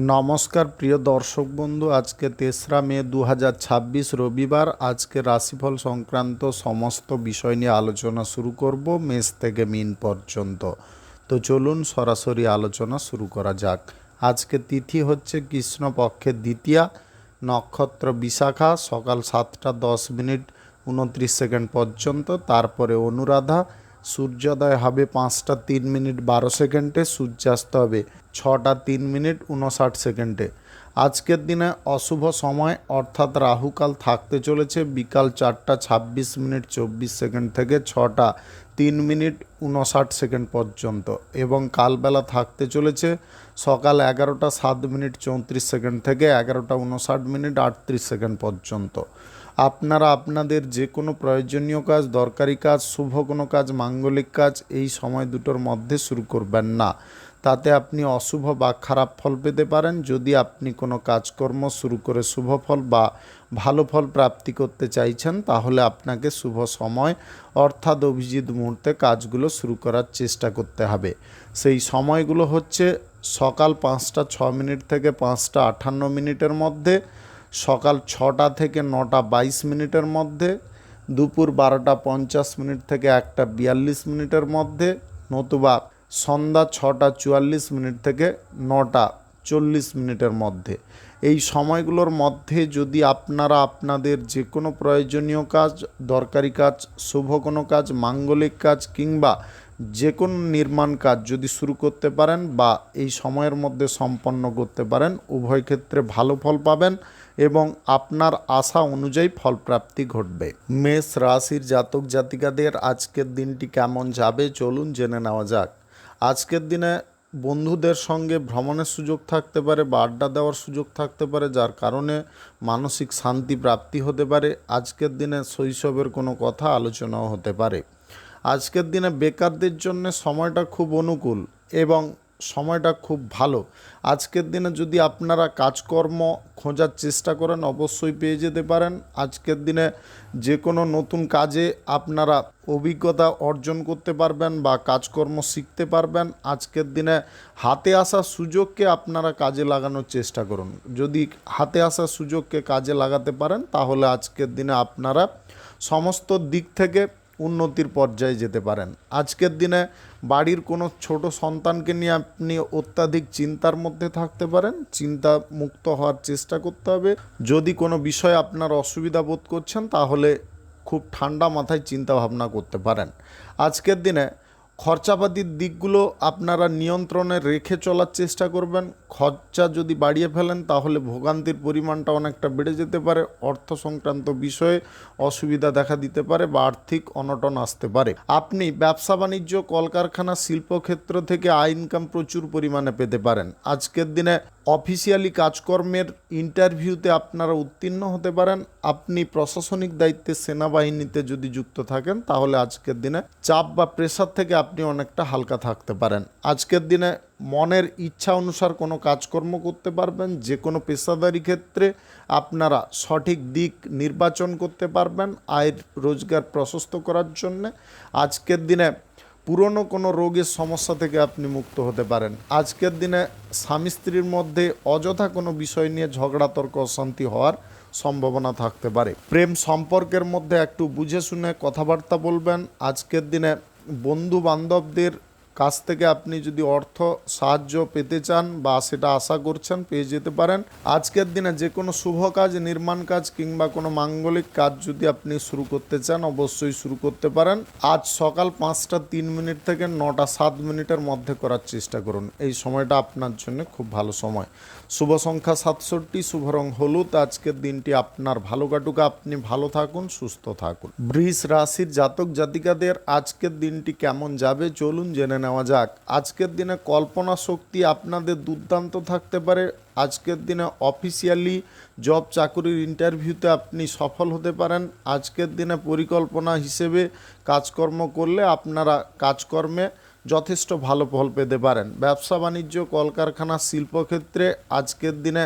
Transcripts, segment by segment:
নমস্কার প্রিয় দর্শক বন্ধু, আজকে 3রা মে 2026 রবিবার। আজকে রাশিফল সংক্রান্ত সমস্ত বিষয় নিয়ে আলোচনা শুরু করব মেষ থেকে মিন পর্যন্ত। তো চলুন সরাসরি আলোচনা শুরু করা যাক। আজকে তিথি হচ্ছে কৃষ্ণপক্ষের দ্বিতীয়া, নক্ষত্র বিশাখা, সকাল 7টা 10 মিনিট 29 সেকেন্ড পর্যন্ত, তারপরে অনুরাধা। সূর্যোদয় হবে 5টা 3 মিনিট 12 সেকেন্ডে, সূর্যাস্ত হবে 6টা 3 মিনিট 59 সেকেন্ডে। আজকের দিনে অশুভ সময় অর্থাৎ রাহুকাল থাকতে চলেছে বিকাল 4টা 26 মিনিট 24 সেকেন্ড থেকে 6টা 3 মিনিট 59 সেকেন্ড পর্যন্ত, এবং কালবেলা থাকতে চলেছে সকাল 11টা 7 মিনিট 34 সেকেন্ড থেকে 11টা 59 মিনিট 38 সেকেন্ড পর্যন্ত। আপনারা আপনাদের যে কোনো প্রয়োজনীয় কাজ, দরকারি কাজ, শুভ কোনো কাজ, মাঙ্গলিক কাজ এই সময় দুটোর মধ্যে শুরু করবেন না, তাতে আপনি অশুভ বা খারাপ ফল পেতে পারেন। যদি আপনি কোনো কাজকর্ম শুরু করে শুভ ফল বা ভালো ফল প্রাপ্তি করতে চাইছেন, তাহলে আপনাকে শুভ সময় অর্থাৎ অভিজিৎ মুহূর্তে কাজগুলো শুরু করার চেষ্টা করতে হবে। সেই সময়গুলো হচ্ছে সকাল 5টা 6 মিনিট থেকে 5টা 58 মিনিটের মধ্যে, সকাল 6টা থেকে 9টা 22 মিনিটের মধ্যে, দুপুর 12টা 50 মিনিট থেকে 1টা 42 মিনিটের মধ্যে, নতুবা সন্ধ্যা 6টা 44 মিনিট থেকে 9টা 40 মিনিটের মধ্যে। এই সময়গুলোর মধ্যে যদি আপনারা আপনাদের যে কোনো প্রয়োজনীয় কাজ, দরকারি কাজ, শুভ কোনো কাজ, মাঙ্গলিক কাজ কিংবা যে কোনো নির্মাণ কাজ যদি শুরু করতে পারেন বা এই সময়ের মধ্যে সম্পন্ন করতে পারেন, উভয় ক্ষেত্রে ভালো ফল পাবেন এবং আপনার আশা অনুযায়ী ফলপ্রাপ্তি ঘটবে। মেষ রাশির জাতক জাতিকাদের আজকের দিনটি কেমন যাবে চলুন জেনে নেওয়া যাক। আজকের দিনে বন্ধুদের সঙ্গে ভ্রমণের সুযোগ থাকতে পারে বা আড্ডা দেওয়ার সুযোগ থাকতে পারে, যার কারণে মানসিক শান্তি প্রাপ্তি হতে পারে। আজকের দিনে শৈশবের কোনো কথা আলোচনাও হতে পারে। আজকের দিনে বেকারদের জন্য সময়টা খুব অনুকূল এবং সময়টা খুব ভালো। আজকের দিনে যদি আপনারা কাজকর্ম খোঁজার চেষ্টা করেন, অবশ্যই পেয়ে যেতে পারেন। আজকের দিনে যে কোনো নতুন কাজে আপনারা অভিজ্ঞতা অর্জন করতে পারবেন বা কাজকর্ম শিখতে পারবেন। আজকের দিনে হাতে আসা সুযোগকে আপনারা কাজে লাগানোর চেষ্টা করুন। যদি হাতে আসা সুযোগকে কাজে লাগাতে পারেন, তাহলে আজকের দিনে আপনারা সমস্ত দিক থেকে উন্নতির পর্যায়ে যেতে পারেন। আজকের দিনে বাড়ির কোনো ছোট সন্তানকে নিয়ে আপনি অত্যাধিক চিন্তার মধ্যে থাকতে পারেন। চিন্তা মুক্ত হওয়ার চেষ্টা করতে হবে। যদি কোনো বিষয়ে আপনার অসুবিধা বোধ করছেন, তাহলে খুব ঠান্ডা মাথায় চিন্তা ভাবনা করতে পারেন। আজকের দিনে খরচাপাতির দিকগুলো আপনারা নিয়ন্ত্রণে রেখে চলার চেষ্টা করবেন। খরচা যদি বাড়িয়ে ফেলেন, তাহলে ভোগান্তির পরিমাণটা অনেকটা বেড়ে যেতে পারে। অর্থ সংক্রান্ত বিষয়ে অসুবিধা দেখা দিতে পারে বা আর্থিক অনটন আসতে পারে। আপনি ব্যবসা বাণিজ্য, কলকারখানা, শিল্পক্ষেত্র থেকে আয় ইনকাম প্রচুর পরিমাণে পেতে পারেন। আজকের দিনে অফিসিয়ালি কাজকর্মের ইন্টারভিউতে আপনারা উত্তীর্ণ হতে পারেন। আপনি প্রশাসনিক দায়িত্বে সেনাবাহিনীতে যদি যুক্ত থাকেন, তাহলে আজকের দিনে চাপ বা প্রেশার থেকে আপনি অনেকটা হালকা থাকতে পারেন। আজকের দিনে মনের ইচ্ছা অনুসার কোনো কাজকর্ম করতে পারবেন। যে কোনো পেশাদারি ক্ষেত্রে আপনারা সঠিক দিক নির্বাচন করতে পারবেন আয়ের রোজগার প্রশস্ত করার জন্যে। আজকের দিনে পুরনো কোনো রোগের সমস্যা থেকে আপনি মুক্ত হতে পারেন। আজকের দিনে স্বামী স্ত্রীর মধ্যে অযথা কোনো বিষয় নিয়ে ঝগড়া, তর্ক, অশান্তি হওয়ার সম্ভাবনা থাকতে পারে। প্রেম সম্পর্কের মধ্যে একটু বুঝে শুনে কথাবার্তা বলবেন। আজকের দিনে বন্ধু বান্ধবদের কাছ থেকে আপনি যদি অর্থ সাহায্য পেতে চান বা সেটা আশা করছেন, পেয়ে যেতে পারেন। আজকের দিনে যে কোনো শুভ কাজ, নির্মাণ কাজ কিংবা কোনো মাঙ্গলিক কাজ যদি আপনি শুরু করতে চান, অবশ্যই শুরু করতে পারেন। আজ সকাল 5টা 3 মিনিট থেকে 9টা 7 মিনিটের মধ্যে করার চেষ্টা করুন। এই সময়টা আপনার জন্য খুব ভালো সময়। শুভ সংখ্যা 67, শুভ রং হলুদ। আজকের দিনটি আপনার ভালো কাটুক, আপনি ভালো থাকুন, সুস্থ থাকুন। বৃষ রাশির জাতক জাতিকাদের আজকের দিনটি কেমন যাবে চলুন জেনে নেওয়া যাক। আজকের দিনে কল্পনা শক্তি আপনাদের দুর্দান্ত থাকতে পারে। আজকের দিনে অফিসিয়ালি জব চাকুরির ইন্টারভিউতে আপনি সফল হতে পারেন। আজকের দিনে পরিকল্পনা হিসেবে কাজকর্ম করলে আপনারা কাজকর্মে যথেষ্ট ভালো ফল পেতে পারেন। ব্যবসা বাণিজ্য, কলকারখানা, শিল্পক্ষেত্রে আজকের দিনে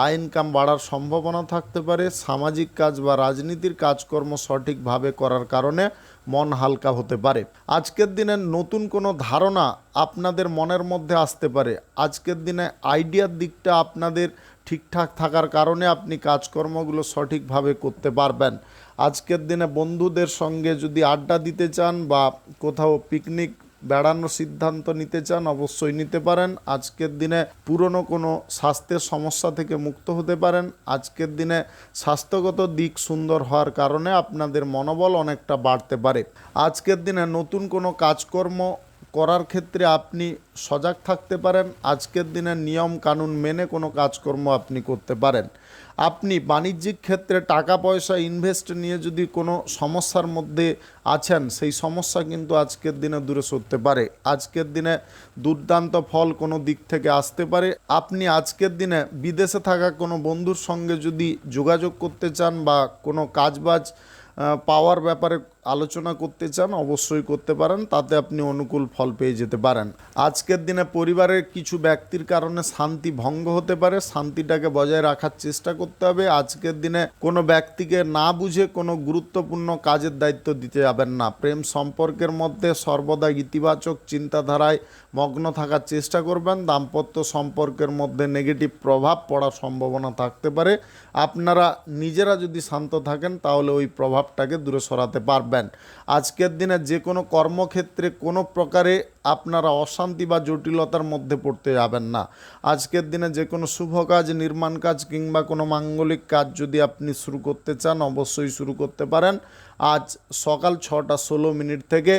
আয় ইনকাম বাড়ার সম্ভাবনা থাকতে পারে। সামাজিক কাজ বা রাজনীতির কাজকর্ম সঠিকভাবে করার কারণে মন হালকা হতে পারে। আজকের দিনে নতুন কোনো ধারণা আপনাদের মনের মধ্যে আসতে পারে। আজকের দিনে আইডিয়ার দিকটা আপনাদের ঠিকঠাক থাকার কারণে আপনি কাজকর্মগুলো সঠিকভাবে করতে পারবেন। আজকের দিনে বন্ধুদের সঙ্গে যদি আড্ডা দিতে চান বা কোথাও পিকনিক বেড়ানোর সিদ্ধান্ত নিতে চান, অবশ্যই নিতে পারেন। আজকের দিনে পুরনো কোনো স্বাস্থ্যের সমস্যা থেকে মুক্ত হতে পারেন। আজকের দিনে স্বাস্থ্যগত দিক সুন্দর হওয়ার কারণে আপনাদের মনোবল অনেকটা বাড়তে পারে। আজকের দিনে নতুন কোনো কাজকর্ম করার ক্ষেত্রে আপনি সজাগ থাকতে পারেন। আজকের দিনে নিয়ম কানুন মেনে কোনো কাজকর্ম আপনি করতে পারেন। আপনি বাণিজ্যিক ক্ষেত্রে টাকা পয়সা ইনভেস্ট নিয়ে যদি কোনো সমস্যার মধ্যে আছেন, সেই সমস্যা কিন্তু আজকের দিনে দূরে সরতে পারে। আজকের দিনে দুর্দান্ত ফল কোনো দিক থেকে আসতে পারে। আপনি আজকের দিনে বিদেশে থাকা কোনো বন্ধুর সঙ্গে যদি যোগাযোগ করতে চান বা কোনো কাজবাজ পাওয়ার ব্যাপারে আলোচনা করতে চান, অবশ্যই করতে পারেন। তাতে আপনি অনুকূল ফল পেয়ে যেতে পারেন। আজকের দিনে পরিবারের কিছু ব্যক্তির কারণে শান্তি ভঙ্গ হতে পারে, শান্তিটাকে বজায় রাখার চেষ্টা করতে হবে। আজকের দিনে কোনো ব্যক্তিকে না বুঝে কোনো গুরুত্বপূর্ণ কাজের দায়িত্ব দিতে যাবেন না। প্রেম সম্পর্কের মধ্যে সর্বদা ইতিবাচক চিন্তাধারায় মগ্ন থাকার চেষ্টা করবেন। দাম্পত্য সম্পর্কের মধ্যে নেগেটিভ প্রভাব পড়ার সম্ভাবনা থাকতে পারে। আপনারা নিজেরা যদি শান্ত থাকেন তাহলে ওই প্রভাবটাকে দূরে সরাতে পারবেন। আজকের দিনে যে কোনো কর্মক্ষেত্রে কোনো প্রকারে আপনারা অশান্তি বা জটিলতার মধ্যে পড়তে যাবেন না। আজকের দিনে যে কোনো শুভ কাজ, নির্মাণ কাজ কিংবা কোনো মাঙ্গলিক কাজ যদি আপনি শুরু করতে চান, অবশ্যই শুরু করতে পারেন। আজ সকাল 6:16 থেকে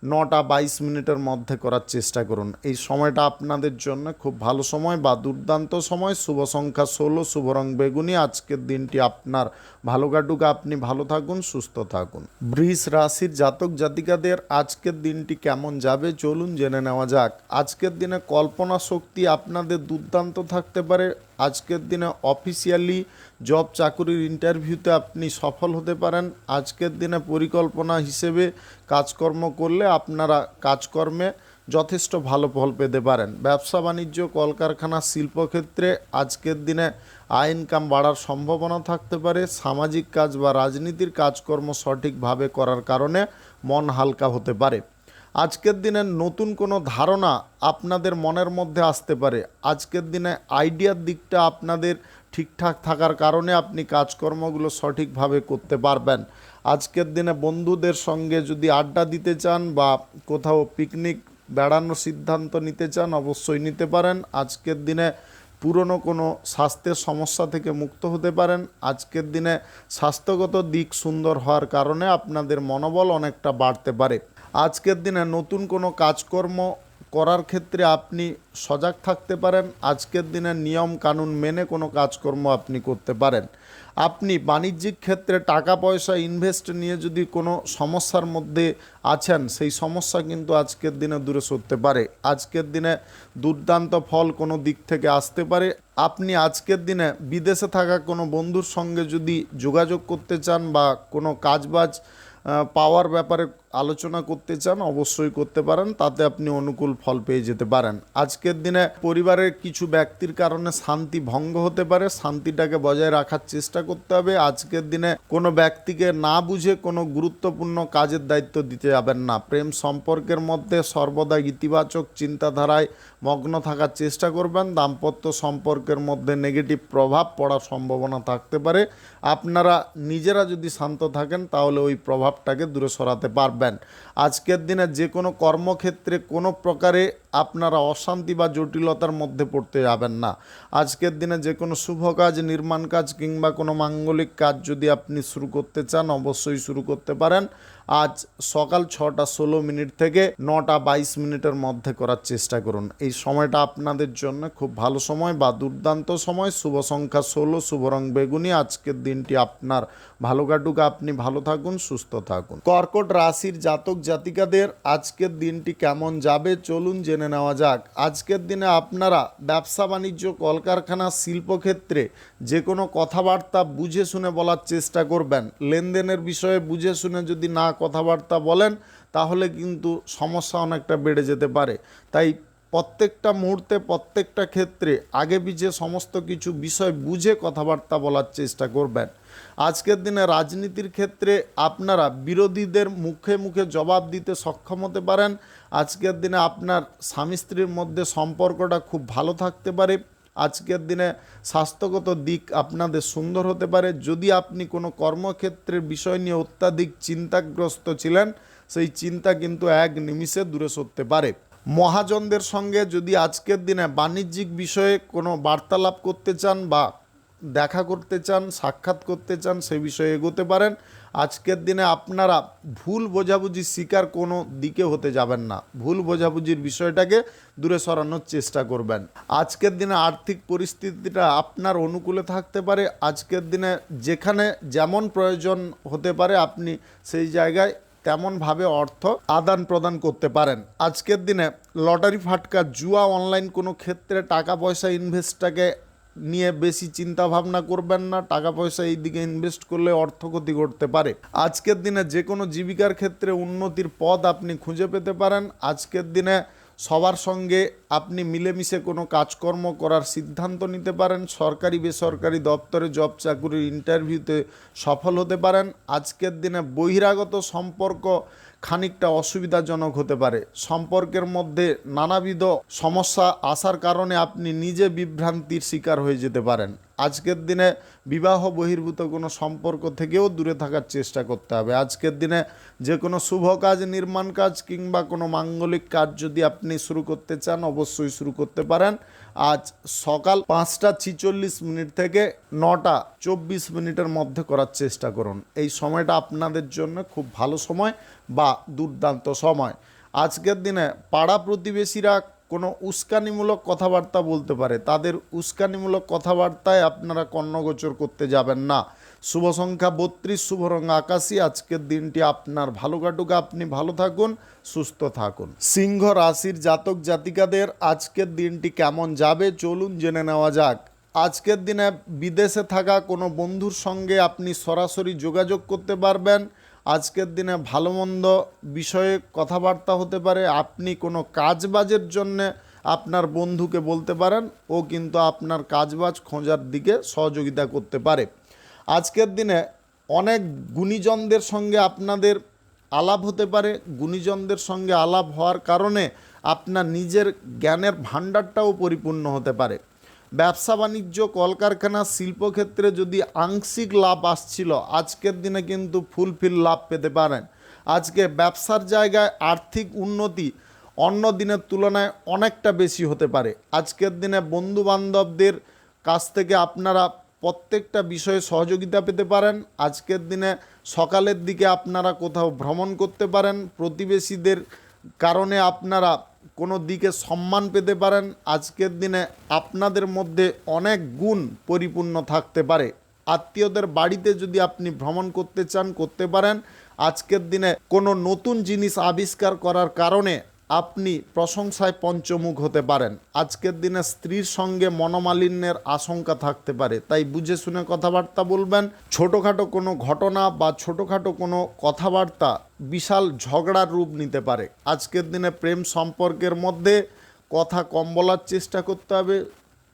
9:22 মধ্যে করার চেষ্টা করুন। এই সময়টা আপনাদের জন্য খুব ভালো সময় বা দুর্দান্ত সময়। শুভ সংখ্যা 16, শুভ রং বেগুনি। আজকের দিনটি আপনার ভালো কাটুক, আপনি ভালো থাকুন, সুস্থ থাকুন। বৃষ রাশির জাতক জাতিকাদের আজকের দিনটি কেমন যাবে চলুন জেনে নেওয়া যাক। আজকের দিনে কল্পনা শক্তি আপনাদের দুর্দান্ত থাকতে পারে। আজকের দিনে অফিসিয়ালি জব চাকুরির ইন্টারভিউতে আপনি সফল হতে পারেন। আজকের দিনে পরিকল্পনা হিসেবে কাজকর্ম করলে আপনারা কাজকর্মে যথেষ্ট ভালো ফল পেতে পারেন। ব্যবসা বাণিজ্য, কলকারখানা, শিল্পক্ষেত্রে আজকের দিনে আয় ইনকাম বাড়ার সম্ভাবনা থাকতে পারে। সামাজিক কাজ বা রাজনীতির কাজকর্ম সঠিকভাবে করার কারণে মন হালকা হতে পারে। আজকের দিনে নতুন কোনো ধারণা আপনাদের মনের মধ্যে আসতে পারে। আজকের দিনে আইডিয়ার দিকটা আপনাদের ঠিকঠাক থাকার কারণে আপনি কাজকর্মগুলো সঠিকভাবে করতে পারবেন। আজকের দিনে বন্ধুদের সঙ্গে যদি আড্ডা দিতে চান বা কোথাও পিকনিক বেড়ানোর সিদ্ধান্ত নিতে চান, অবশ্যই নিতে পারেন। আজকের দিনে পুরনো কোনো স্বাস্থ্যের সমস্যা থেকে মুক্ত হতে পারেন। আজকের দিনে স্বাস্থ্যগত দিক সুন্দর হওয়ার কারণে আপনাদের মনোবল অনেকটা বাড়তে পারে। আজকের দিনে নতুন কোনো কাজকর্ম করার ক্ষেত্রে আপনি সজাগ থাকতে পারেন। আজকের দিনে নিয়ম কানুন মেনে কোনো কাজকর্ম আপনি করতে পারেন। আপনি বাণিজ্যিক ক্ষেত্রে টাকা পয়সা ইনভেস্ট নিয়ে যদি কোনো সমস্যার মধ্যে আছেন, সেই সমস্যা কিন্তু আজকের দিনে দূরে সরতে পারে। আজকের দিনে দুর্দান্ত ফল কোনো দিক থেকে আসতে পারে। আপনি আজকের দিনে বিদেশে থাকা কোনো বন্ধুর সঙ্গে যদি যোগাযোগ করতে চান বা কোনো কাজবাজ পাওয়ার ব্যাপারে আলোচনা করতে চান, অবশ্যই করতে পারেন। তাতে আপনি অনুকূল ফল পেয়ে যেতে পারেন। আজকের দিনে পরিবারের কিছু ব্যক্তির কারণে শান্তি ভঙ্গ হতে পারে, শান্তিটাকে বজায় রাখার চেষ্টা করতে হবে। আজকের দিনে কোনো ব্যক্তিকে না বুঝে কোনো গুরুত্বপূর্ণ কাজের দায়িত্ব দিতে যাবেন না। প্রেম সম্পর্কের মধ্যে সর্বদা ইতিবাচক চিন্তাধারায় মগ্ন থাকার চেষ্টা করবেন। দাম্পত্য সম্পর্কের মধ্যে নেগেটিভ প্রভাব পড়ার সম্ভাবনা থাকতে পারে। আপনারা নিজেরা যদি শান্ত থাকেন তাহলে ওই প্রভাবটাকে দূরে সরাতে পারবেন। আজকের দিনে যে কোনো কর্মক্ষেত্রে কোনো প্রকারে আপনারা অশান্তি বা জটিলতার মধ্যে পড়তে যাবেন না। আজকের দিনে যে কোনো শুভ কাজ, নির্মাণ কাজ কিংবা কোনো মাঙ্গলিক কাজ যদি আপনি শুরু করতে চান, অবশ্যই শুরু করতে পারেন। আজ সকাল 6:16 থেকে 9:22 মধ্যে করার চেষ্টা করুন। এই সময়টা আপনাদের জন্য খুব ভালো সময় বা দুর্দান্ত সময়। শুভ সংখ্যা 16, শুভ রং বেগুনি। আজকের দিনটি আপনার ভালো কাটুক, আপনি ভালো থাকুন, সুস্থ থাকুন। কর্কট রাশির জাতক জাতিকাদের আজকের দিনটি কেমন যাবে চলুন জেনে নেওয়া যাক। আজকের দিনে আপনারা ব্যবসা বাণিজ্য, কলকারখানা, শিল্পক্ষেত্রে যে কোনো কথাবার্তা বুঝে শুনে বলার চেষ্টা করবেন। লেনদেনের বিষয়ে বুঝে শুনে যদি না কথাবার্তা বলেন তাহলে কিন্তু সমস্যা অনেকটা বেড়ে যেতে পারে। তাই প্রত্যেকটা মুহূর্তে প্রত্যেকটা ক্ষেত্রে আগে পিছে সমস্ত কিছু বিষয় বুঝে কথাবার্তা বলার চেষ্টা করবেন। আজকের দিনে রাজনীতির ক্ষেত্রে আপনারা বিরোধীদের মুখে মুখে জবাব দিতে সক্ষম হতে পারেন। আজকের দিনে আপনার স্বামী স্ত্রীর মধ্যে সম্পর্কটা খুব ভালো থাকতে পারে। আজকের দিনে স্বাস্থ্যগত দিক আপনাদের সুন্দর হতে পারে। যদি আপনি কোনো কর্মক্ষেত্রের বিষয় নিয়ে অত্যাধিক চিন্তাগ্রস্ত ছিলেন, সেই চিন্তা কিন্তু এক নিমিষে দূরে সরতে পারে। মহাজনদের সঙ্গে যদি আজকের দিনে বাণিজ্যিক বিষয়ে কোনো বার্তালাপ করতে চান বা দেখা করতে চান, সাক্ষাৎ করতে চান, সেই বিষয়ে এগোতে পারেন। আজকের দিনে আপনারা ভুল বোঝাবুঝির শিকার কোনো দিকে হতে যাবেন না। ভুল বোঝাবুঝির বিষয়টাকে দূরে সরানোর চেষ্টা করবেন। আজকের দিনে আর্থিক পরিস্থিতিটা আপনার অনুকূলে থাকতে পারে। আজকের দিনে যেখানে যেমন প্রয়োজন হতে পারে আপনি সেই জায়গায় তেমনভাবে অর্থ আদান প্রদান করতে পারেন। আজকের দিনে লটারি ফাটকা, জুয়া, অনলাইন কোনো ক্ষেত্রে টাকা পয়সা ইনভেস্টটাকে নিয়ে বেশি চিন্তা ভাবনা করবেন না। টাকা পয়সা এই দিকে ইনভেস্ট করলে অর্থ ক্ষতি করতে পারে। আজকের দিনে যে কোনো জীবিকার ক্ষেত্রে উন্নতির পথ আপনি খুঁজে পেতে পারেন। আজকের দিনে সবার সঙ্গে আপনি মিলেমিশে কোনো কাজকর্ম করার সিদ্ধান্ত নিতে পারেন। সরকারি বেসরকারি দপ্তরে জব চাকুরির ইন্টারভিউতে সফল হতে পারেন। আজকের দিনে বহিরাগত সম্পর্ক খানিকটা অসুবিধাজনক হতে পারে। সম্পর্কের মধ্যে নানাবিধ সমস্যা আসার কারণে আপনি নিজে বিভ্রান্তির শিকার হয়ে যেতে পারেন। আজকের দিনে বিবাহ বহির্ভূত কোনো সম্পর্ক থেকেও দূরে থাকার চেষ্টা করতে হবে। আজকের দিনে যে কোনো শুভ কাজ, নির্মাণ কাজ কিংবা কোনো মাঙ্গলিক কাজ যদি আপনি শুরু করতে চান অবশ্যই শুরু করতে পারেন। আজ সকাল 5টা 46 থেকে 9টা 24 মধ্যে করার চেষ্টা করুন। এই সময়টা আপনাদের জন্য খুব ভালো সময় বা দুর্দান্ত সময়। আজকের দিনে পাড়া প্রতিবেশীরা কোনো উস্কানিমূলক কথাবার্তা বলতে পারে। তাদের উস্কানিমূলক কথাবার্তায় আপনারা কর্ণগোচর করতে যাবেন না। শুভ সংখ্যা 32, শুভ রং আকাশী। আজকের দিনটি আপনার ভালো কাটুক, আপনি ভালো থাকুন, সুস্থ থাকুন। সিংহ রাশির জাতক জাতিকাদের আজকের দিনটি কেমন যাবে চলুন জেনে নেওয়া যাক। আজকের দিনে বিদেশে থাকা কোনো বন্ধুর সঙ্গে আপনি সরাসরি যোগাযোগ করতে পারবেন। আজকের দিনে ভালো মন্দ বিষয়ে কথাবার্তা হতে পারে। আপনি কোনো কাজবাজের জন্যে আপনার বন্ধুকে বলতে পারেন, ও কিন্তু আপনার কাজবাজ খোঁজার দিকে সহযোগিতা করতে পারে। আজকের দিনে অনেক গুণীজনদের সঙ্গে আপনাদের আলাপ হতে পারে। গুণীজনদের সঙ্গে আলাপ হওয়ার কারণে আপনার নিজের জ্ঞানের ভাণ্ডারটাও পরিপূর্ণ হতে পারে। ব্যবসা বাণিজ্য, কলকারখানা, শিল্পক্ষেত্রে যদি আংশিক লাভ আসছিল, আজকের দিনে কিন্তু ফুলফিল লাভ পেতে পারেন। আজকে ব্যবসার জায়গায় আর্থিক উন্নতি অন্য দিনের তুলনায় অনেকটা বেশি হতে পারে। আজকের দিনে বন্ধুবান্ধবদের কাছ থেকে আপনারা প্রত্যেকটা বিষয়ে সহযোগিতা পেতে পারেন। আজকের দিনে সকালের দিকে আপনারা কোথাও ভ্রমণ করতে পারেন। প্রতিবেশীদের কারণে আপনারা কোনো দিকে সম্মান পেতে পারেন। আজকের দিনে আপনাদের মধ্যে অনেক গুণ পরিপূর্ণ থাকতে পারে। আত্মীয়দের বাড়িতে যদি আপনি ভ্রমণ করতে চান করতে পারেন। আজকের দিনে কোনো নতুন জিনিস আবিষ্কার করার কারণে আপনি প্রশংসায় পঞ্চমুখ হতে পারেন। আজকের দিনে স্ত্রীর সঙ্গে মনোমালিন্যের আশঙ্কা থাকতে পারে, তাই বুঝে শুনে কথাবার্তা বলবেন। ছোটোখাটো কোনো ঘটনা বা ছোটোখাটো কোনো কথাবার্তা বিশাল ঝগড়ার রূপ নিতে পারে। আজকের দিনে প্রেম সম্পর্কের মধ্যে কথা কম বলার চেষ্টা করতে হবে।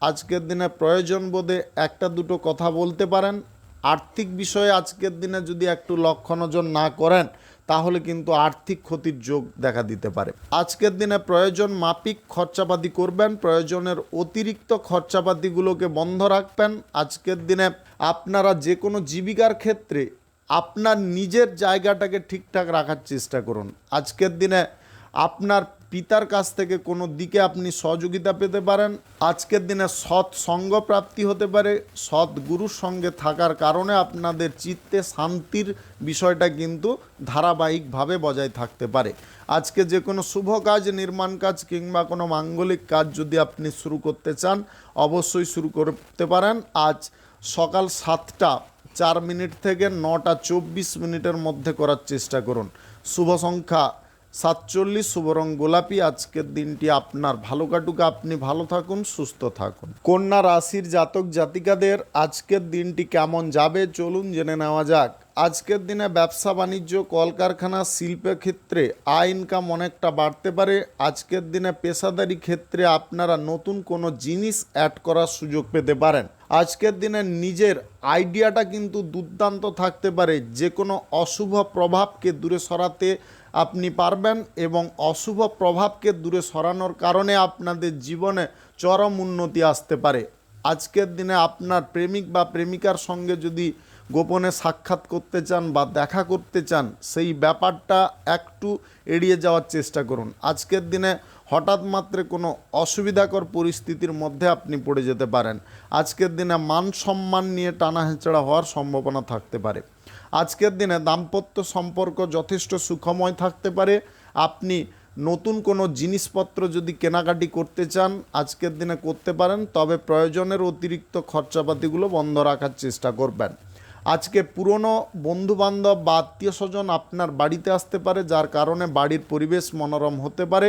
আজকের দিনে প্রয়োজন বোধে একটা দুটো কথা বলতে পারেন। আর্থিক বিষয়ে আজকের দিনে যদি একটু লক্ষ্য নজর না করেন তাহলে কিন্তু আর্থিক ক্ষতির যোগ দেখা দিতে পারে। আজকের দিনে প্রয়োজন মাফিক খরচাপাতি করবেন, প্রয়োজনের অতিরিক্ত খরচাপাতিগুলোকে বন্ধ রাখবেন। আজকের দিনে আপনারা যে কোনো জীবিকার ক্ষেত্রে আপনার নিজের জায়গাটাকে ঠিকঠাক রাখার চেষ্টা করুন। আজকের দিনে আপনার পিতার কাছ থেকে কোনো দিকে আপনি সহযোগিতা পেতে পারেন। আজকের দিনে সৎ সঙ্গ প্রাপ্তি হতে পারে। সৎ গুরুর সঙ্গে থাকার কারণে আপনাদের চিত্তে শান্তির বিষয়টা কিন্তু ধারাবাহিকভাবে বজায় থাকতে পারে। আজকে যে কোনো শুভ কাজ, নির্মাণ কাজ কিংবা কোনো মাঙ্গলিক কাজ যদি আপনি শুরু করতে চান অবশ্যই শুরু করতে পারেন। আজ সকাল 7টা 4 থেকে 9টা 24 মধ্যে করার চেষ্টা করুন। শুভ সংখ্যা 47, শুভ রং গোলাপি। আজকের দিনটি আপনার ভালো কাটুক, আপনি ভালো থাকুন, সুস্থ থাকুন। কন্যা রাশির জাতক জাতিকাদের আজকের দিনটি কেমন যাবে চলুন জেনে নেওয়া যাক। আজকের দিনে ব্যবসা বাণিজ্য কলকারখানা শিল্পের ক্ষেত্রে আয় ইনকাম অনেকটা বাড়তে পারে। আজকের দিনে পেশাদারি ক্ষেত্রে আপনারা নতুন কোনো জিনিস অ্যাড করার সুযোগ পেতে পারেন। আজকের দিনে নিজের আইডিয়াটা কিন্তু দুর্দান্ত থাকতে পারে, যে কোনো অশুভ প্রভাবকে দূরে সরাতে আপনি পারবেন এবং অশুভ প্রভাবকে দূরে সরানোর কারণে আপনাদের জীবনে চরম উন্নতি আসতে পারে। আজকের দিনে আপনার প্রেমিক বা প্রেমিকার সঙ্গে যদি গোপনে সাক্ষাৎ করতে চান বা দেখা করতে চান, সেই ব্যাপারটা একটু এড়িয়ে যাওয়ার চেষ্টা করুন। আজকের দিনে হঠাৎ মাত্রে কোনো অসুবিধাকর পরিস্থিতির মধ্যে আপনি পড়ে যেতে পারেন। আজকের দিনে মান সম্মান নিয়ে টানা হেঁচড়া হওয়ার সম্ভাবনা থাকতে পারে। আজকের দিনে দাম্পত্য সম্পর্ক যথেষ্ট সুখময় থাকতে পারে। আপনি নতুন কোনো জিনিসপত্র যদি কেনাকাটি করতে চান আজকের দিনে করতে পারেন, তবে প্রয়োজনের অতিরিক্ত খরচাপাতিগুলো বন্ধ রাখার চেষ্টা করবেন। আজকে পুরনো বন্ধুবান্ধব বা আত্মীয় স্বজন আপনার বাড়িতে আসতে পারে, যার কারণে বাড়ির পরিবেশ মনোরম হতে পারে।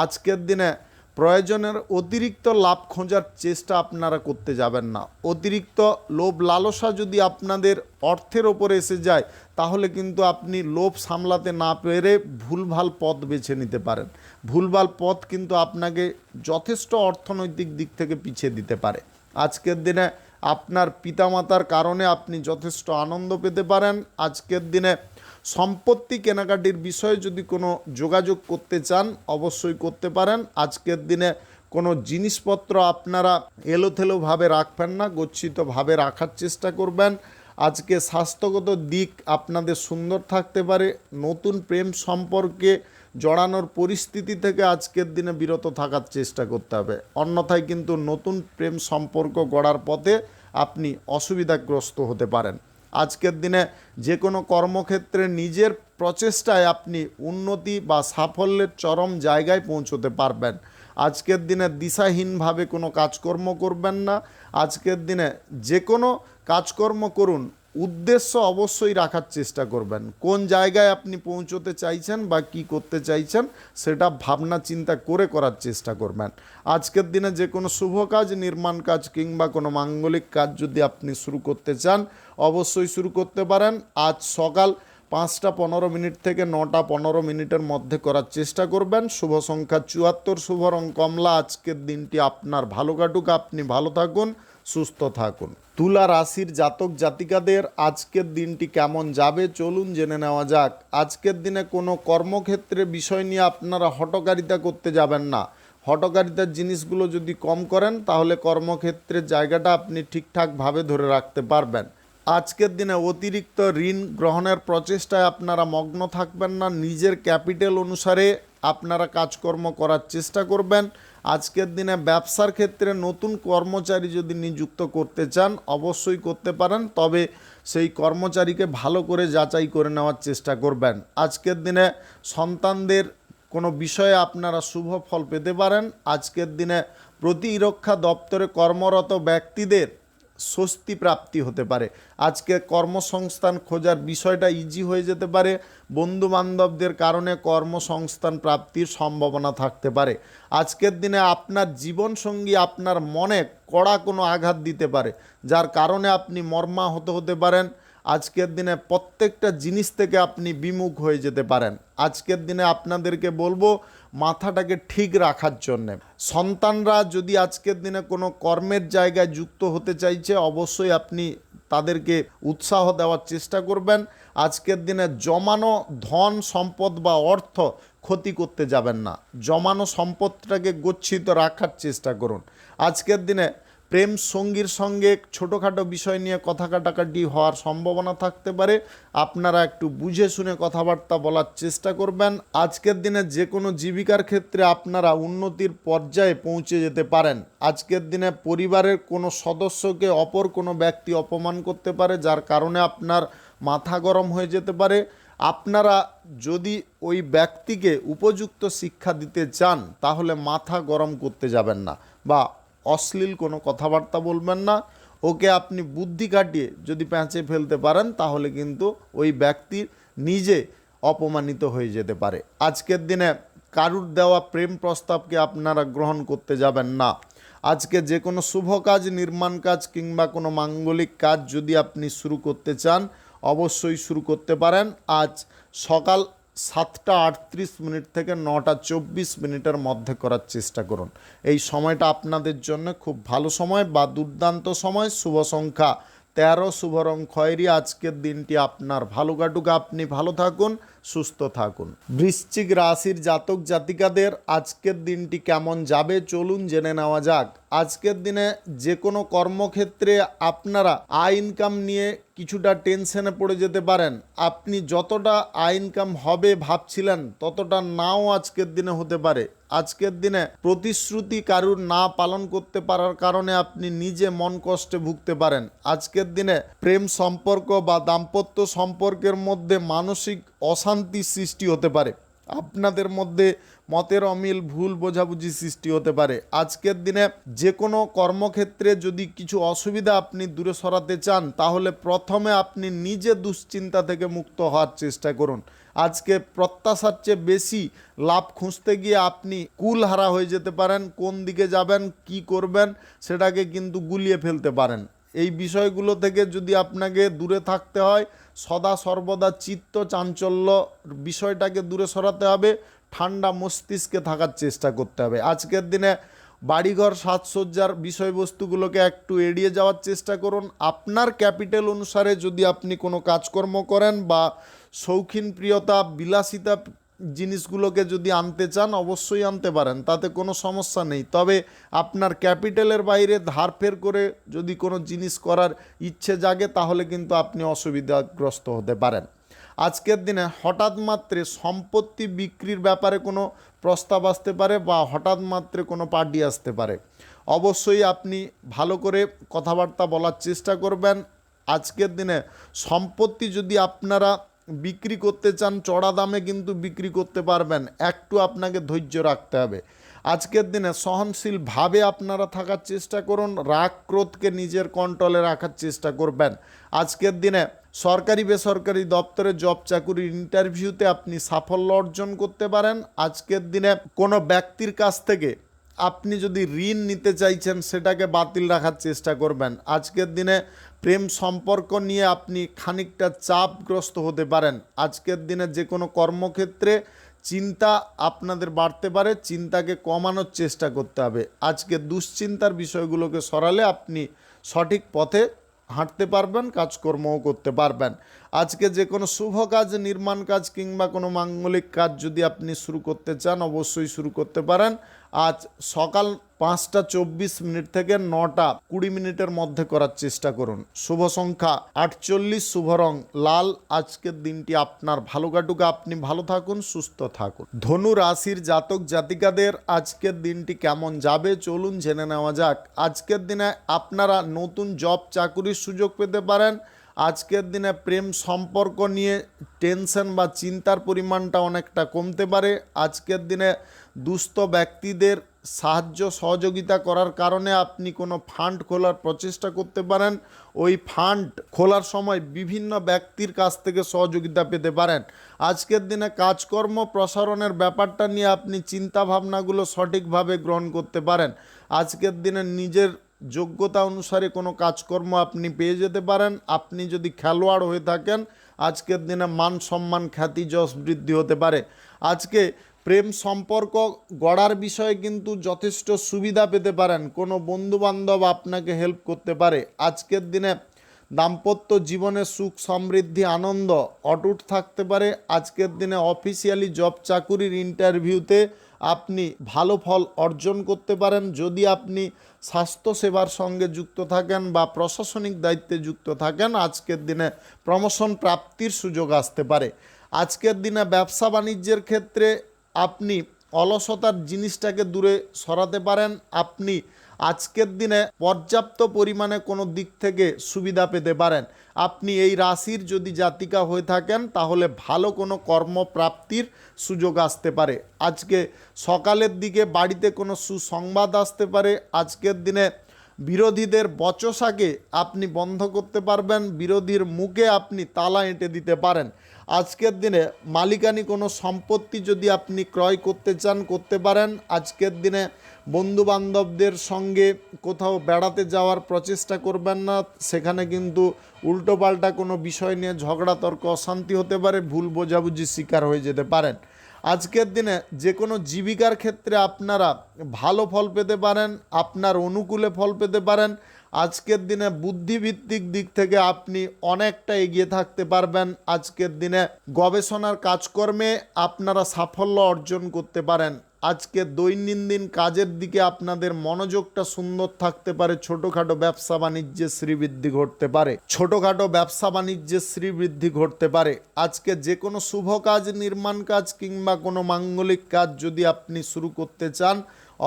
আজকের দিনে প্রয়োজনের অতিরিক্ত লাভ খোঁজার চেষ্টা আপনারা করতে যাবেন না। অতিরিক্ত লোভ লালসা যদি আপনাদের অর্থের ওপরে এসে যায়, তাহলে কিন্তু আপনি লোভ সামলাতে না পেরে ভুলভাল পথ বেছে নিতে পারেন। ভুলভাল পথ কিন্তু আপনাকে যথেষ্ট অর্থনৈতিক দিক থেকে পিছিয়ে দিতে পারে। আজকের দিনে আপনার পিতামাতার কারণে আপনি যথেষ্ট আনন্দ পেতে পারেন। আজকের দিনে সম্পত্তি কেনাকাটির বিষয়ে যদি কোনো যোগাযোগ করতে চান অবশ্যই করতে পারেন। আজকের দিনে কোনো জিনিসপত্র আপনারা এলোথেলোভাবে রাখবেন না, গচ্ছিতভাবে রাখার চেষ্টা করবেন। আজকে স্বাস্থ্যগত দিক আপনাদের সুন্দর থাকতে পারে। নতুন প্রেম সম্পর্কে জড়ানোর পরিস্থিতি থেকে আজকের দিনে বিরত থাকার চেষ্টা করতে হবে, অন্যথায় কিন্তু নতুন প্রেম সম্পর্ক গড়ার পথে আপনি অসুবিধাগ্রস্ত হতে পারেন। আজকের দিনে যে কোনো কর্মক্ষেত্রে নিজের প্রচেষ্টায় আপনি উন্নতি বা সাফল্যের চরম জায়গায় পৌঁছতে পারবেন। আজকের দিনে দিশাহীনভাবে কোনো কাজকর্ম করবেন না। আজকের দিনে যে কোনো কাজকর্ম করুন, উদ্দেশ্য অবশ্যই রাখার চেষ্টা করবেন। কোন জায়গায় আপনি পৌঁছতে চাইছেন বা কি করতে চাইছেন সেটা ভাবনা চিন্তা করে করার চেষ্টা করবেন। আজকের দিনে যে কোনো শুভ কাজ, নির্মাণ কাজ কিংবা কোনো মাঙ্গলিক কাজ যদি আপনি শুরু করতে চান অবশ্যই শুরু করতে পারেন। আজ সকাল 5:15 থেকে 9:15 মধ্যে করার চেষ্টা করবেন। শুভ সংখ্যা 74, শুভ রং কমলা। আজকের দিনটি আপনার ভালো কাটুক, আপনি ভালো থাকুন, সুস্থ থাকুন। তুলা রাশির জাতক জাতিকাদের আজকের দিনটি কেমন যাবে চলুন জেনে নেওয়া যাক। আজকের দিনে কোনো কর্মক্ষেত্রে বিষয় নিয়ে আপনারা হঠকারিতা করতে যাবেন না। হঠকারিতার জিনিসগুলো যদি কম করেন তাহলে কর্মক্ষেত্রের জায়গাটা আপনি ঠিকঠাকভাবে ধরে রাখতে পারবেন। আজকের দিনে অতিরিক্ত ঋণ গ্রহণের প্রচেষ্টায় আপনারা মগ্ন থাকবেন না। নিজের ক্যাপিটাল অনুসারে আপনারা কাজকর্ম করার চেষ্টা করবেন। আজকের দিনে ব্যবসার ক্ষেত্রে নতুন কর্মচারী যদি নিযুক্ত করতে চান অবশ্যই করতে পারেন, তবে সেই কর্মচারীকে ভালো করে যাচাই করে নেওয়ার চেষ্টা করবেন। আজকের দিনে সন্তানদের কোনো বিষয়ে আপনারা শুভ ফল পেতে পারেন। আজকের দিনে প্রতিরক্ষা দপ্তরে কর্মরত ব্যক্তিদের স্বস্তি প্রাপ্তি হতে পারে। আজকে কর্মসংস্থান খোঁজার বিষয়টা ইজি হয়ে যেতে পারে। বন্ধু বান্ধবদের কারণে কর্মসংস্থান প্রাপ্তির সম্ভাবনা থাকতে পারে। আজকের দিনে আপনার জীবনসঙ্গী আপনার মনে কড়া কোনো আঘাত দিতে পারে, যার কারণে আপনি মর্মাহত হতে পারেন। আজকের দিনে প্রত্যেকটা জিনিস থেকে আপনি বিমুখ হয়ে যেতে পারেন। আজকের দিনে আপনাদেরকে বলবো মাথাটাকে ঠিক রাখার জন্যে। সন্তানরা যদি আজকের দিনে কোনো কর্মের জায়গায় যুক্ত হতে চাইছে অবশ্যই আপনি তাদেরকে উৎসাহ দেওয়ার চেষ্টা করবেন। আজকের দিনে জমানো ধন সম্পদ বা অর্থ ক্ষতি করতে যাবেন না। জমানো সম্পদটাকে গচ্ছিত রাখার চেষ্টা করুন। আজকের দিনে প্রেম সঙ্গীর সঙ্গে ছোটোখাটো বিষয় নিয়ে কথা কাটাকাটি হওয়ার সম্ভাবনা থাকতে পারে। আপনারা একটু বুঝে শুনে কথাবার্তা বলার চেষ্টা করবেন। আজকের দিনে যে কোনো জীবিকার ক্ষেত্রে আপনারা উন্নতির পর্যায়ে পৌঁছে যেতে পারেন। আজকের দিনে পরিবারের কোনো সদস্যকে অপর কোনো ব্যক্তি অপমান করতে পারে, যার কারণে আপনার মাথা গরম হয়ে যেতে পারে। আপনারা যদি ওই ব্যক্তিকে উপযুক্ত শিক্ষা দিতে চান তাহলে মাথা গরম করতে যাবেন না বা অশ্লীল কোনো কথাবার্তা বলবেন না। ওকে আপনি বুদ্ধি কাটিয়ে যদি প্যাঁচে ফেলতে পারেন তাহলে কিন্তু ওই ব্যক্তি নিজে অপমানিত হয়ে যেতে পারে। আজকের দিনে কারুর দেওয়া প্রেম প্রস্তাবকে আপনারা গ্রহণ করতে যাবেন না। আজকে যে কোনো শুভ কাজ, নির্মাণ কাজ কিংবা কোনো মাঙ্গলিক কাজ যদি আপনি শুরু করতে চান অবশ্যই শুরু করতে পারেন। আজ সকাল 7টা 38 থেকে 9টা 24 মধ্যে করার চেষ্টা করুন। এই সময়টা আপনাদের জন্য খুব ভালো সময় বা দুর্দান্ত সময়। শুভ সংখ্যা 13, শুভ রং খয়েরি। আজকের দিনটি আপনার ভালো কাটুক, আপনি ভালো থাকুন, সুস্থ থাকুন। বৃশ্চিক রাশির জাতক জাতিকাদের আজকের দিনটি কেমন যাবে চলুন জেনে নেওয়া যাক। আজকের দিনে যে কোনো কর্মক্ষেত্রে আপনারা আয় ইনকাম নিয়ে কিছুটা টেনশনে পড়ে যেতে পারেন। আপনি যতটা আয় ইনকাম হবে ভাবছিলেন ততটা নাও আজকের দিনে হতে পারে। আজকের দিনে প্রতিশ্রুতি কারুর না পালন করতে পারার কারণে আপনি নিজে মন কষ্টে ভুগতে পারেন। আজকের দিনে প্রেম সম্পর্ক বা দাম্পত্য সম্পর্কের মধ্যে মানসিক অশান্তির সৃষ্টি হতে পারে। আপনাদের মধ্যে মতের অমিল, ভুল বোঝাবুঝি সৃষ্টি হতে পারে। আজকের দিনে যে কোনো কর্মক্ষেত্রে যদি কিছু অসুবিধা আপনি দূরে সরাতে চান তাহলে প্রথমে আপনি নিজে দুশ্চিন্তা থেকে মুক্ত হওয়ার চেষ্টা করুন। আজকে প্রত্যাশার চেয়ে বেশি লাভ খুঁজতে গিয়ে আপনি কুলহারা হয়ে যেতে পারেন। কোন দিকে যাবেন, কি করবেন সেটাকে কিন্তু গুলিয়ে ফেলতে পারেন। এই বিষয়গুলো থেকে যদি আপনাকে দূরে থাকতে হয়, সদা সর্বদা চিত্ত চাঞ্চল্য বিষয়টাকে দূরে সরাতে হবে, ঠান্ডা মস্তিষ্কে থাকার চেষ্টা করতে হবে। আজকের দিনে বাড়িঘর সাজসজ্জার বিষয়বস্তুগুলোকে একটু এড়িয়ে যাওয়ার চেষ্টা করুন। আপনার ক্যাপিটাল অনুসারে যদি আপনি কোনো কাজকর্ম করেন বা শৌখিন প্রিয়তা বিলাসিতা জিনিসগুলোকে যদি আনতে চান অবশ্যই আনতে পারেন, তাতে কোনো সমস্যা নেই। তবে আপনার ক্যাপিটালের বাইরে ধারফের করে যদি কোনো জিনিস করার ইচ্ছে জাগে তাহলে কিন্তু আপনি অসুবিধাগ্রস্ত হতে পারেন। আজকের দিনে হঠাৎ মাত্রে সম্পত্তি বিক্রির ব্যাপারে কোনো প্রস্তাব আসতে পারে বা হঠাৎ মাত্রে কোনো পার্টি আসতে পারে। অবশ্যই আপনি ভালো করে কথাবার্তা বলার চেষ্টা করবেন। আজকের দিনে সম্পত্তি যদি আপনারা বিক্রি করতে চান চড়া দামে কিন্তু বিক্রি করতে পারবেন, একটু আপনাকে ধৈর্য রাখতে হবে। আজকের দিনে সহনশীলভাবে আপনারা থাকার চেষ্টা করুন, রাগ ক্রোধকে নিজের কন্ট্রোলে রাখার চেষ্টা করবেন। আজকের দিনে সরকারি বেসরকারি দপ্তরে জব চাকুরির ইন্টারভিউতে আপনি সাফল্য অর্জন করতে পারেন। আজকের দিনে কোনো ব্যক্তির কাছ থেকে আপনি যদি ঋণ নিতে চাইছেন সেটাকে বাতিল রাখার চেষ্টা করবেন। আজকের দিনে প্রেম সম্পর্ক নিয়ে আপনি খানিকটা চাপগ্রস্ত হতে পারেন। আজকের দিনে যে কোনো কর্মক্ষেত্রে চিন্তা আপনাদের বাড়তে পারে, চিন্তাকে কমানোর চেষ্টা করতে হবে। আজকে দুশ্চিন্তার বিষয়গুলোকে সরালে আপনি সঠিক পথে হাঁটতে পারবেন, কাজকর্মও করতে পারবেন। আজকে যে কোনো শুভ কাজ, নির্মাণ কাজ কিংবা কোনো মাঙ্গলিক কাজ যদি আপনি শুরু করতে চান অবশ্যই শুরু করতে পারেন। আজ সকাল 5টা 24 থেকে 9টা 20 মধ্যে করার চেষ্টা করুন। শুভ সংখ্যা 48, শুভ রং লাল। আজকের দিনটি আপনার ভালো কাটুক, আপনি ভালো থাকুন, সুস্থ থাকুন। ধনু রাশির জাতক জাতিকাদের আজকের দিনটি কেমন যাবে চলুন জেনে নেওয়া যাক। আজকের দিনে আপনারা নতুন জব চাকুরির সুযোগ পেতে পারেন। আজকের দিনে প্রেম সম্পর্ক নিয়ে টেনশন বা চিন্তার পরিমাণটা অনেকটা কমতে পারে। আজকের দিনে দুস্থ ব্যক্তিদের সাহায্য সহযোগিতা করার কারণে আপনি কোনো ফান্ড খোলার প্রচেষ্টা করতে পারেন। ওই ফান্ড খোলার সময় বিভিন্ন ব্যক্তির কাছ থেকে সহযোগিতা পেতে পারেন। আজকের দিনে কাজকর্ম প্রসারণের ব্যাপারটা নিয়ে আপনি চিন্তা ভাবনাগুলো সঠিকভাবে গ্রহণ করতে পারেন। আজকের দিনে নিজের যোগ্যতা অনুসারে কোনো কাজকর্ম আপনি পেয়ে যেতে পারেন। আপনি যদি খেলোয়াড় হয়ে থাকেন আজকের দিনে মান সম্মান খ্যাতি যশ বৃদ্ধি হতে পারে। আজকে প্রেম সম্পর্ক গড়ার বিষয়ে কিন্তু যথেষ্ট সুবিধা পেতে পারেন। কোনো বন্ধুবান্ধব আপনাকে হেল্প করতে পারে। আজকের দিনে দাম্পত্য জীবনে সুখ সমৃদ্ধি আনন্দ অটুট থাকতে পারে। আজকের দিনে অফিসিয়ালি জব চাকুরির ইন্টারভিউতে আপনি ভালো ফল অর্জন করতে পারেন। যদি আপনি স্বাস্থ্যসেবার সঙ্গে যুক্ত থাকেন বা প্রশাসনিক দায়িত্বে যুক্ত থাকেন আজকের দিনে প্রমোশন প্রাপ্তির সুযোগ আসতে পারে। আজকের দিনে ব্যবসা বাণিজ্যের ক্ষেত্রে আপনি অলসতার জিনিসটাকে দূরে সরাতে পারেন। আপনি আজকের দিনে পর্যাপ্ত পরিমাণে কোনো দিক থেকে সুবিধা পেতে পারেন। আপনি এই রাশির যদি জাতিকা হয়ে থাকেন তাহলে ভালো কোনো কর্মপ্রাপ্তির সুযোগ আসতে পারে। আজকে সকালের দিকে বাড়িতে কোনো সুসংবাদ আসতে পারে। আজকের দিনে বিরোধীদের বচসাকে আপনি বন্ধ করতে পারবেন, বিরোধীর মুখে আপনি তালা এঁটে দিতে পারেন। আজকের দিনে মালিকানি কোনো সম্পত্তি যদি আপনি ক্রয় করতে চান করতে পারেন। আজকের দিনে বন্ধুবান্ধবদের সঙ্গে কোথাও বেড়াতে যাওয়ার প্রচেষ্টা করবেন না, সেখানে কিন্তু উল্টোপাল্টা কোনো বিষয় নিয়ে ঝগড়া তর্ক অশান্তি হতে পারে, ভুল বোঝাবুঝির শিকার হয়ে যেতে পারেন। আজকের দিনে যে কোনো জীবিকার ক্ষেত্রে আপনারা ভালো ফল পেতে পারেন, আপনার অনুকূলে ফল পেতে পারেন। আজকের দিনে বুদ্ধিভিত্তিক দিক থেকে আপনি অনেকটা এগিয়ে থাকতে পারবেন। আজকের দিনে গবেষণার কাজকর্মে আপনারা সাফল্য অর্জন করতে পারেন। আজকে দৈনন্দিন কাজের দিকে আপনাদের মনোযোগটা সুন্দর থাকতে পারে। ছোটোখাটো ব্যবসা বাণিজ্যে শ্রীবৃদ্ধি ঘটতে পারে, ছোটোখাটো ব্যবসা বাণিজ্যে শ্রীবৃদ্ধি ঘটতে পারে। আজকে যে কোনো শুভ কাজ, নির্মাণ কাজ কিংবা কোনো মাঙ্গলিক কাজ যদি আপনি শুরু করতে চান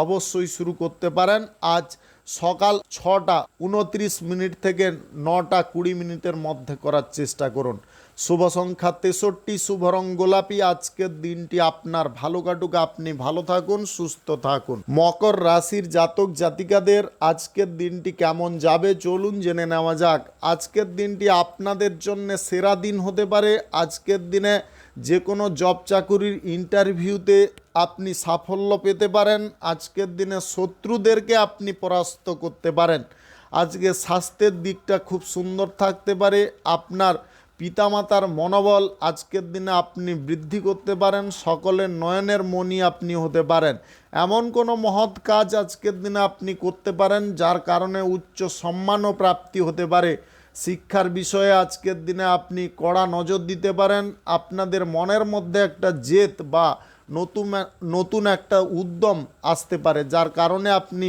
অবশ্যই শুরু করতে পারেন। আজ সকাল 6:29 থেকে 9:20 মধ্যে করার চেষ্টা করুন। শুভ সংখ্যা 63, শুভ রং গোলাপি। আজকের দিনটি আপনার ভালো কাটুক, আপনি ভালো থাকুন, সুস্থ থাকুন। মকর রাশির জাতক জাতিকাদের আজকের দিনটি কেমন যাবে চলুন জেনে নেওয়া যাক। আজকের দিনটি আপনাদের জন্য সেরা দিন হতে পারে। আজকের দিনে যে কোনো জব চাকুরির ইন্টারভিউতে আপনি সাফল্য পেতে পারেন। আজকের দিনে শত্রুদেরকে আপনি পরাস্ত করতে পারেন। আজকে স্বাস্থ্যের দিকটা খুব সুন্দর থাকতে পারে। আপনার পিতামাতার মনোবল আজকের দিনে আপনি বৃদ্ধি করতে পারেন। সকলের নয়নের মণি আপনি হতে পারেন। এমন কোনো মহৎ কাজ আজকের দিনে আপনি করতে পারেন যার কারণে উচ্চ সম্মানও প্রাপ্তি হতে পারে। শিক্ষার বিষয়ে আজকের দিনে আপনি কড়া নজর দিতে পারেন। আপনাদের মনের মধ্যে একটা জেদ বা নতুন একটা উদ্যম আসতে পারে, যার কারণে আপনি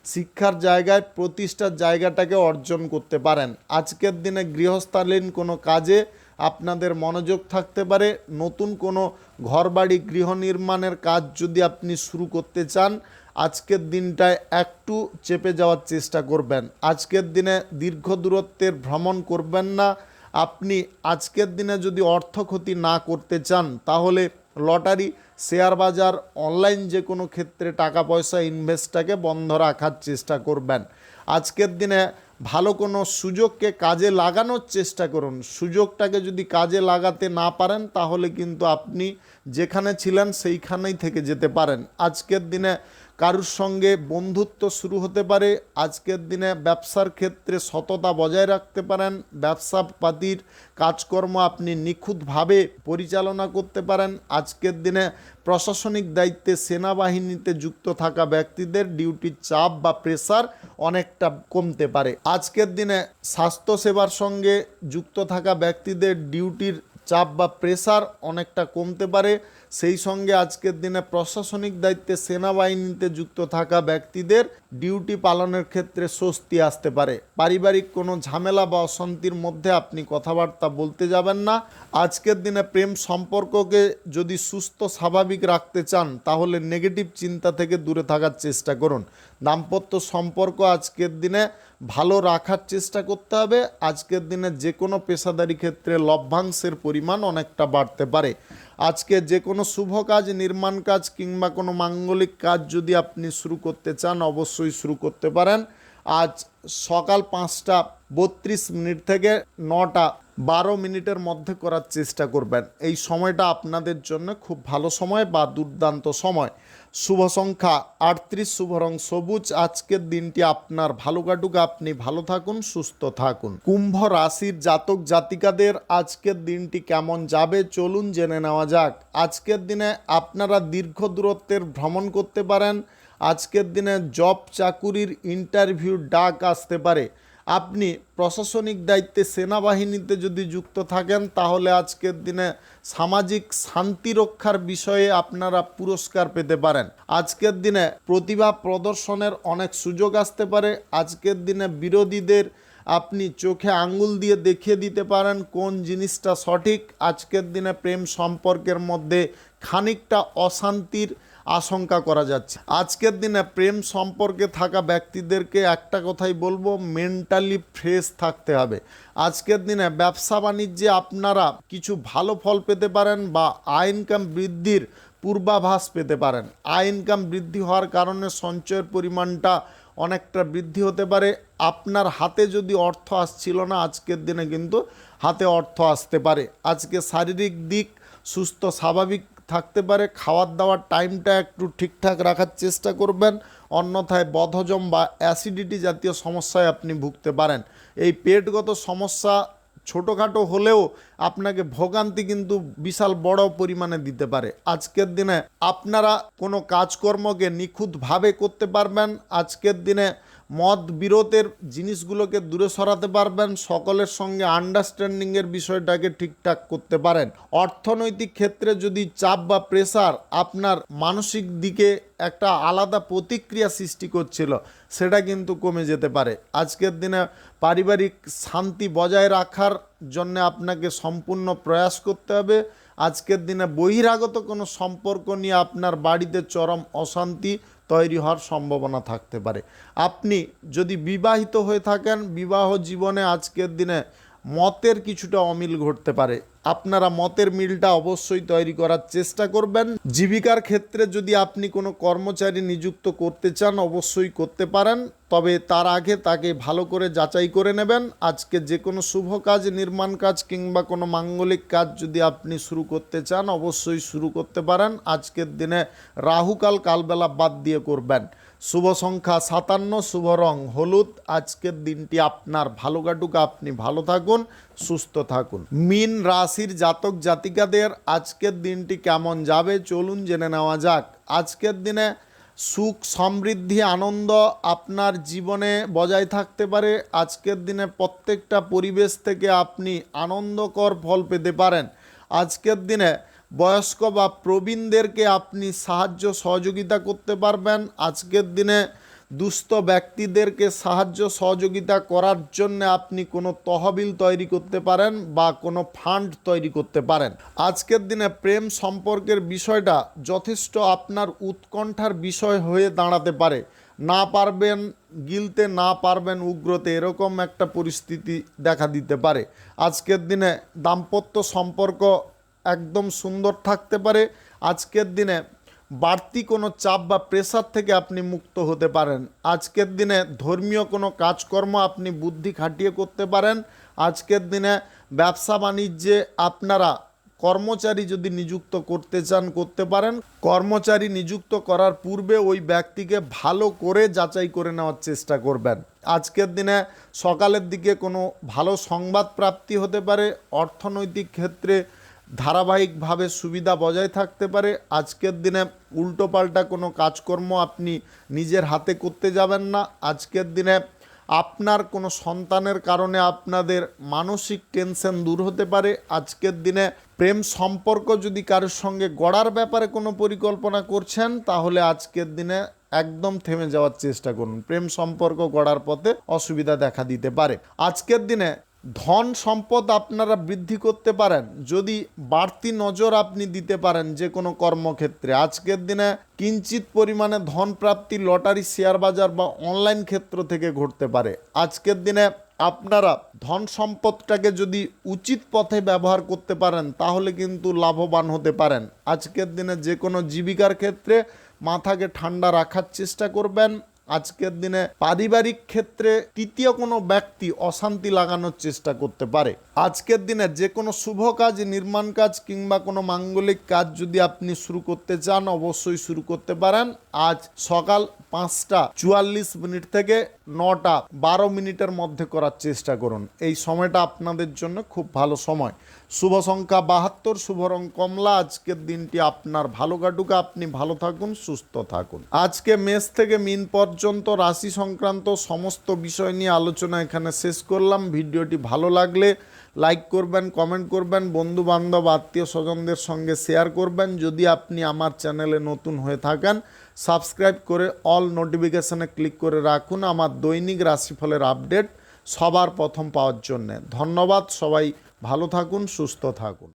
শিক্ষার জায়গায় প্রতিষ্ঠার জায়গাটাকে অর্জন করতে পারেন। আজকের দিনে গৃহস্থালীন কোনো কাজে আপনাদের মনোযোগ থাকতে পারে। নতুন কোনো ঘরবাড়ি গৃহ নির্মাণের কাজ যদি আপনি শুরু করতে চান আজকের দিনটায় একটু চেপে যাওয়ার চেষ্টা করবেন। আজকের দিনে দীর্ঘ দূরত্বের ভ্রমণ করবেন না। আপনি আজকের দিনে যদি অর্থ ক্ষতি না করতে চান তাহলে লটারি, শেয়ার বাজার, অনলাইন যে কোনো ক্ষেত্রে টাকা পয়সা ইনভেস্টটাকে বন্ধ রাখার চেষ্টা করবেন। আজকের দিনে ভালো কোনো সুযোগকে কাজে লাগানোর চেষ্টা করুন। সুযোগটাকে যদি কাজে লাগাতে না পারেন তাহলে কিন্তু আপনি যেখানে ছিলেন সেইখানেই থেকে যেতে পারেন। আজকের দিনে কারুর সঙ্গে বন্ধুত্ব শুরু হতে পারে। আজকের দিনে ব্যবসার ক্ষেত্রে সততা বজায় রাখতে পারেন। ব্যবসাপাতির কাজকর্ম আপনি নিখুঁতভাবে পরিচালনা করতে পারেন। আজকের দিনে প্রশাসনিক দায়িত্বে সেনাবাহিনীতে যুক্ত থাকা ব্যক্তিদের ডিউটির চাপ বা প্রেসার অনেকটা কমতে পারে। আজকের দিনে স্বাস্থ্যসেবার সঙ্গে যুক্ত থাকা ব্যক্তিদের ডিউটির চাপ বা প্রেসার অনেকটা কমতে পারে। সেই সঙ্গে আজকের দিনে প্রশাসনিক দায়িত্বে সেনাবাহিনীতে যুক্ত থাকা ব্যক্তিদের ডিউটি পালনের ক্ষেত্রে স্বস্তি আসতে পারে। পারিবারিক কোনো ঝামেলা বা অশান্তির মধ্যে আপনি কথাবার্তা বলতে যাবেন না। আজকের দিনে প্রেম সম্পর্ককে যদি সুস্থ স্বাভাবিক রাখতে চান তাহলে নেগেটিভ চিন্তা থেকে দূরে থাকার চেষ্টা করুন। দাম্পত্য সম্পর্ক আজকের দিনে ভালো রাখার চেষ্টা করতে হবে। আজকের দিনে যে কোনো পেশাদারি ক্ষেত্রে লভ্যাংশের পরিমাণ অনেকটা বাড়তে পারে। আজকে যে কোনো শুভ কাজ, নির্মাণ কাজ কিংবা কোনো মাঙ্গলিক কাজ যদি আপনি শুরু করতে চান অবশ্যই শুরু করতে পারেন। আজ সকাল 5:32 থেকে 9:12 মধ্যে করার চেষ্টা করবেন। এই সময়টা আপনাদের জন্য খুব ভালো সময় বা দুর্দান্ত সময়। শুভ সংখ্যা 38, শুভ রং সবুজ। আজকের দিনটি আপনার ভালো কাটুক, আপনি ভালো থাকুন, সুস্থ থাকুন। কুম্ভ রাশির জাতক জাতিকাদের আজকের দিনটি কেমন যাবে চলুন জেনে নেওয়া যাক। আজকের দিনে আপনারা দীর্ঘ দূরত্বের ভ্রমণ করতে পারেন। আজকের দিনে জব চাকুরির ইন্টারভিউ ডাক আসতে পারে। আপনি প্রশাসনিক দায়িত্বে সেনাবাহিনীতে যদি যুক্ত থাকেন তাহলে আজকের দিনে সামাজিক শান্তি রক্ষার বিষয়ে আপনারা পুরস্কার পেতে পারেন। আজকের দিনে প্রতিভা প্রদর্শনের অনেক সুযোগ আসতে পারে। আজকের দিনে বিরোধীদের আপনি চোখে আঙ্গুল দিয়ে দেখিয়ে দিতে পারেন কোন জিনিসটা সঠিক। আজকের দিনে প্রেম সম্পর্কের মধ্যে খানিকটা অশান্তির আশঙ্কা করা যাচ্ছে। আজকের দিনে প্রেম সম্পর্কে থাকা ব্যক্তিদেরকে একটা কথাই বলবো, মেন্টালি ফ্রেশ থাকতে হবে। আজকের দিনে ব্যবসা বাণিজ্যে আপনারা কিছু ভালো ফল পেতে পারেন বা আয় ইনকাম বৃদ্ধির পূর্বাভাস পেতে পারেন। আয় ইনকাম বৃদ্ধি হওয়ার কারণে সঞ্চয়ের পরিমাণটা অনেকটা বৃদ্ধি হতে পারে। আপনার হাতে যদি অর্থ আসছিল না, আজকের দিনে কিন্তু হাতে অর্থ আসতে পারে। আজকে শারীরিক দিক সুস্থ স্বাভাবিক থাকতে পারে। খাওয়ার দাওয়ার টাইমটা একটু ঠিকঠাক রাখার চেষ্টা করবেন, অন্যথায় বদহজম বা অ্যাসিডিটি জাতীয় সমস্যায় আপনি ভুগতে পারেন। এই পেটগত সমস্যা ছোটোখাটো হলেও আপনাকে ভোগান্তি কিন্তু বিশাল বড় পরিমাণে দিতে পারে। আজকের দিনে আপনারা কোনো কাজকর্মকে নিখুঁতভাবে করতে পারবেন। আজকের দিনে মত বিরোধের জিনিসগুলোকে দূরে সরাতে পারবেন। সকলের সঙ্গে আন্ডারস্ট্যান্ডিংয়ের বিষয়টাকে ঠিকঠাক করতে পারেন। অর্থনৈতিক ক্ষেত্রে যদি চাপ বা প্রেসার আপনার মানসিক দিকে একটা আলাদা প্রতিক্রিয়া সৃষ্টি করছিল, সেটা কিন্তু কমে যেতে পারে। আজকের দিনে পারিবারিক শান্তি বজায় রাখার জন্য আপনাকে সম্পূর্ণ প্রয়াস করতে হবে। আজকের দিনে বহিরাগত কোনো সম্পর্ক নিয়ে আপনার বাড়িতে চরম অশান্তি তৈরি হওয়ার সম্ভাবনা থাকতে পারে। আপনি যদি বিবাহিত হয়ে থাকেন, বিবাহ জীবনে আজকের দিনে মতের কিছুটা অমিল ঘটতে পারে। আপনারা মতের মিলটা অবশ্যই তৈরি করার চেষ্টা করবেন। জীবিকার ক্ষেত্রে যদি আপনি কোনো কর্মচারী নিযুক্ত করতে চান, অবশ্যই করতে পারেন, তবে তার আগে তাকে ভালো করে যাচাই করে নেবেন। আজকে যে কোনো শুভ কাজ, নির্মাণ কাজ কিংবা কোনো মাঙ্গলিক কাজ যদি আপনি শুরু করতে চান, অবশ্যই শুরু করতে পারেন। আজকের দিনে রাহুকাল কালবেলা বাদ দিয়ে করবেন। শুভ সংখ্যা 57, শুভ রং হলুদ। আজকের দিনটি আপনার ভালো কাটুক, আপনি ভালো থাকুন, সুস্থ থাকুন। মীন রাশির জাতক জাতিকাদের আজকের দিনটি কেমন যাবে চলুন জেনে নেওয়া যাক। আজকের দিনে সুখ সমৃদ্ধি আনন্দ আপনার জীবনে বজায় থাকতে পারে। আজকের দিনে প্রত্যেকটা পরিবেশ থেকে আপনি আনন্দকর ফল পেতে পারেন। আজকের দিনে বয়স্ক বা প্রবীণদেরকে আপনি সাহায্য সহযোগিতা করতে পারবেন। আজকের দিনে দুস্থ ব্যক্তিদেরকে সাহায্য সহযোগিতা করার জন্য আপনি কোনো তহবিল তৈরি করতে পারেন বা কোনো ফান্ড তৈরি করতে পারেন। আজকের দিনে প্রেম সম্পর্কের বিষয়টা যথেষ্ট আপনার উৎকণ্ঠার বিষয় হয়ে দাঁড়াতে পারে। না পারবেন গিলতে, না পারবেন উগ্রতে, এরকম একটা পরিস্থিতি দেখা দিতে পারে। আজকের দিনে দাম্পত্য সম্পর্ক একদম সুন্দর থাকতে পারে। আজকের দিনে বাড়তি কোনো চাপ বা প্রেসার থেকে আপনি মুক্ত হতে পারেন। আজকের দিনে ধর্মীয় কোনো কাজকর্ম আপনি বুদ্ধি খাটিয়ে করতে পারেন। আজকের দিনে ব্যবসা বাণিজ্যে আপনারা কর্মচারী যদি নিযুক্ত করতে চান করতে পারেন। কর্মচারী নিযুক্ত করার পূর্বে ওই ব্যক্তিকে ভালো করে যাচাই করে নেওয়ার চেষ্টা করবেন। আজকের দিনে সকালের দিকে কোনো ভালো সংবাদ প্রাপ্তি হতে পারে। অর্থনৈতিক ক্ষেত্রে ধারাবাহিকভাবে সুবিধা বজায় থাকতে পারে। আজকের দিনে উল্টোপাল্টা কোনো কাজকর্ম আপনি নিজের হাতে করতে যাবেন না। আজকের দিনে আপনার কোনো সন্তানের কারণে আপনাদের মানসিক টেনশন দূর হতে পারে। আজকের দিনে প্রেম সম্পর্ক যদি কারোর সঙ্গে গড়ার ব্যাপারে কোনো পরিকল্পনা করছেন, তাহলে আজকের দিনে একদম থেমে যাওয়ার চেষ্টা করুন। প্রেম সম্পর্ক গড়ার পথে অসুবিধা দেখা দিতে পারে। আজকের দিনে ধন সম্পদ আপনারা বৃদ্ধি করতে পারেন যদি বাড়তি নজর আপনি দিতে পারেন যে কোনো কর্মক্ষেত্রে। আজকের দিনে কিঞ্চিত পরিমাণে ধন প্রাপ্তি লটারি, শেয়ার বাজার বা অনলাইন ক্ষেত্র থেকে ঘটতে পারে। আজকের দিনে আপনারা ধন সম্পদটাকে যদি উচিত পথে ব্যবহার করতে পারেন, তাহলে কিন্তু লাভবান হতে পারেন। আজকের দিনে যে কোনো জীবিকার ক্ষেত্রে মাথাকে ঠান্ডা রাখার চেষ্টা করবেন। আজকের দিনে পারিবারিক ক্ষেত্রে তৃতীয় কোনো ব্যক্তি অশান্তি লাগানোর চেষ্টা করতে পারে। আজকের দিনে যে কোনো শুভ কাজ, নির্মাণ কাজ কিংবা কোনো মাঙ্গলিক কাজ যদি আপনি শুরু করতে চান, অবশ্যই শুরু করতে পারেন। আজ সকাল 5:44 থেকে 9:12 মধ্যে করার চেষ্টা করুন। এই সময়টা আপনাদের জন্য খুব ভালো সময়। শুভ সংখ্যা 72, শুভ রং কমলা। আজকের দিনটি আপনার ভালো কাটুক, আপনি ভালো থাকুন, সুস্থ থাকুন। আজকে মেষ থেকে মীন পর্যন্ত রাশি সংক্রান্ত সমস্ত বিষয় নিয়ে আলোচনা এখানে শেষ করলাম। ভিডিওটি ভালো লাগলে লাইক করবেন, কমেন্ট করবেন, বন্ধু বান্ধব আত্মীয় স্বজনদের সঙ্গে শেয়ার করবেন। যদি আপনি আমার চ্যানেলে নতুন হয়ে থাকেন, সাবস্ক্রাইব করে অল নোটিফিকেশানে ক্লিক করে রাখুন আমার দৈনিক রাশিফলের আপডেট সবার প্রথম পাওয়ার জন্যে। ধন্যবাদ। সবাই ভালো থাকুন, সুস্থ থাকুন।